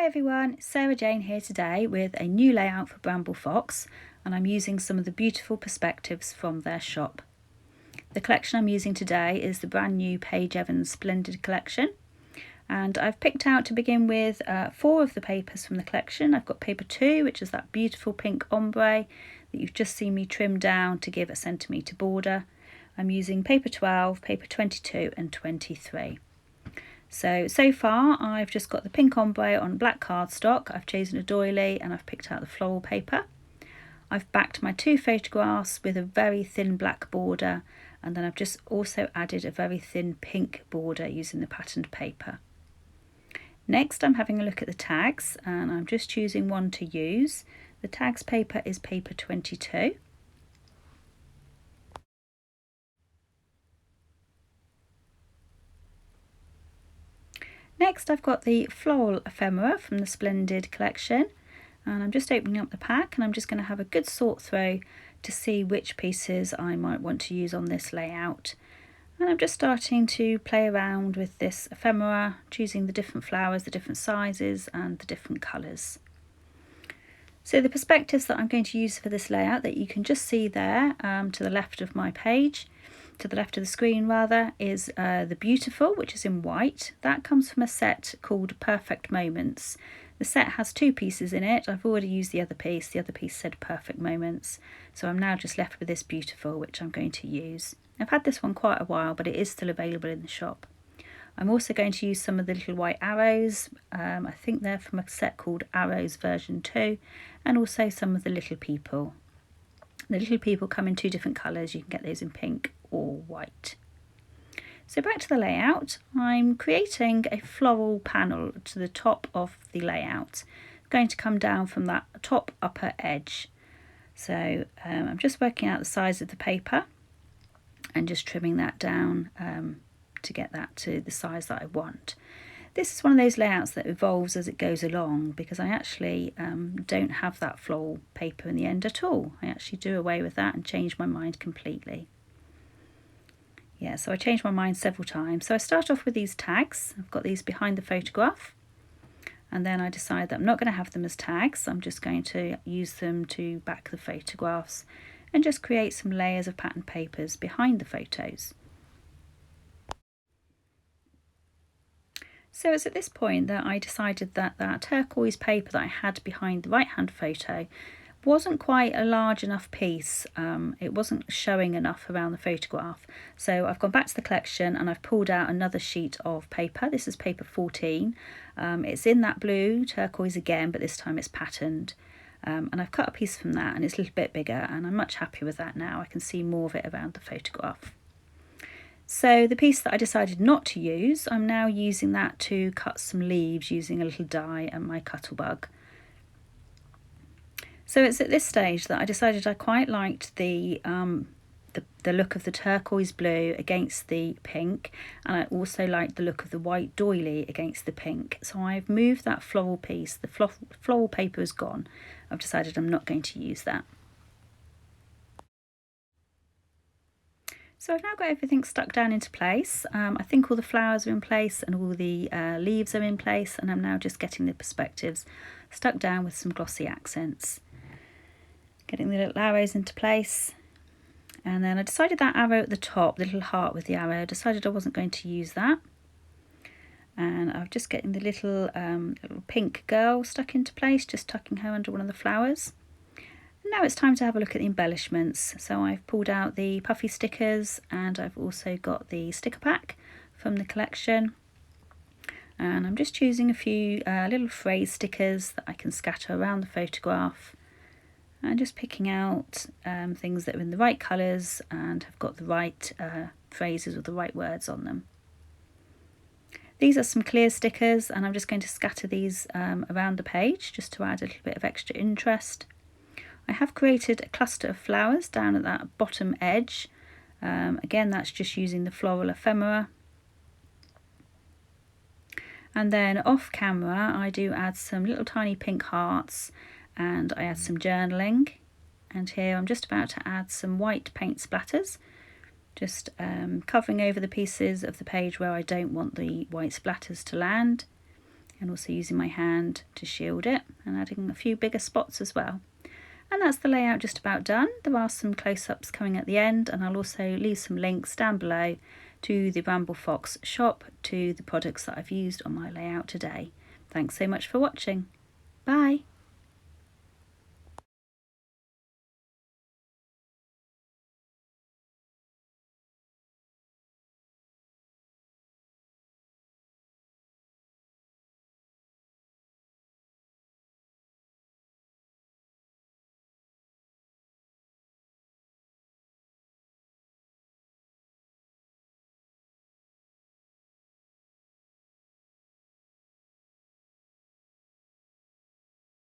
Hi everyone, Sarah Jane here today with a new layout for Bramble Fox, and I'm using some of the beautiful perspectives from their shop. The collection I'm using today is the brand new Paige Evans Splendid collection, and I've picked out to begin with 4 of the papers from the collection. I've got paper 2, which is that beautiful pink ombre that you've just seen me trim down to give a centimetre border. I'm using paper 12, paper 22 and 23. So far I've just got the pink ombre on black cardstock. I've chosen a doily and I've picked out the floral paper. I've backed my 2 photographs with a very thin black border, and then I've just also added a very thin pink border using the patterned paper. Next I'm having a look at the tags, and I'm just choosing one to use. The tags paper is paper 22. Next I've got the Floral Ephemera from the Splendid collection, and I'm just opening up the pack and I'm just going to have a good sort through to see which pieces I might want to use on this layout. And I'm just starting to play around with this ephemera, choosing the different flowers, the different sizes and the different colours. So the perspectives that I'm going to use for this layout that you can just see there to the left of my page, to the left of the screen rather, is the Beautiful, which is in white. That comes from a set called Perfect Moments. The set has 2 pieces in it. I've already used the other piece said Perfect Moments, so I'm now just left with this Beautiful, which I'm going to use. I've had this one quite a while, but it is still available in the shop. I'm also going to use some of the little white arrows. I think they're from a set called Arrows version 2, and also some of the little people. The little people come in 2 different colours. You can get those in pink or white. So back to the layout, I'm creating a floral panel to the top of the layout. I'm going to come down from that top upper edge. So I'm just working out the size of the paper and just trimming that down to get that to the size that I want. This is one of those layouts that evolves as it goes along, because I actually don't have that floral paper in the end at all. I actually do away with that and change my mind completely. Yeah, so I changed my mind several times. So I start off with these tags. I've got these behind the photograph, and then I decide that I'm not going to have them as tags. I'm just going to use them to back the photographs and just create some layers of patterned papers behind the photos. So it's at this point that I decided that that turquoise paper that I had behind the right hand photo wasn't quite a large enough piece. It wasn't showing enough around the photograph. So I've gone back to the collection and I've pulled out another sheet of paper. This is paper 14. It's in that blue turquoise again, but this time it's patterned. And I've cut a piece from that, and it's a little bit bigger, and I'm much happier with that now. I can see more of it around the photograph. So the piece that I decided not to use, I'm now using that to cut some leaves using a little die and my Cuttlebug. So it's at this stage that I decided I quite liked the look of the turquoise blue against the pink, and I also liked the look of the white doily against the pink. So I've moved that floral piece. The floral paper is gone. I've decided I'm not going to use that. So I've now got everything stuck down into place. I think all the flowers are in place and all the leaves are in place, and I'm now just getting the perspectives stuck down with some glossy accents. Getting the little arrows into place. And then I decided that arrow at the top, the little heart with the arrow, I decided I wasn't going to use that. And I'm just getting the little pink girl stuck into place, just tucking her under one of the flowers. Now it's time to have a look at the embellishments. So I've pulled out the puffy stickers, and I've also got the sticker pack from the collection. And I'm just choosing a few little phrase stickers that I can scatter around the photograph, and just picking out things that are in the right colours and have got the right phrases with the right words on them. These are some clear stickers, and I'm just going to scatter these around the page just to add a little bit of extra interest. I have created a cluster of flowers down at that bottom edge. Again, that's just using the Floral Ephemera. And then off camera, I do add some little tiny pink hearts, and I add some journaling. And here I'm just about to add some white paint splatters, just covering over the pieces of the page where I don't want the white splatters to land. and also using my hand to shield it and adding a few bigger spots as well. And that's the layout just about done. There are some close-ups coming at the end, and I'll also leave some links down below to the Bramble Fox shop, to the products that I've used on my layout today. Thanks so much for watching. Bye!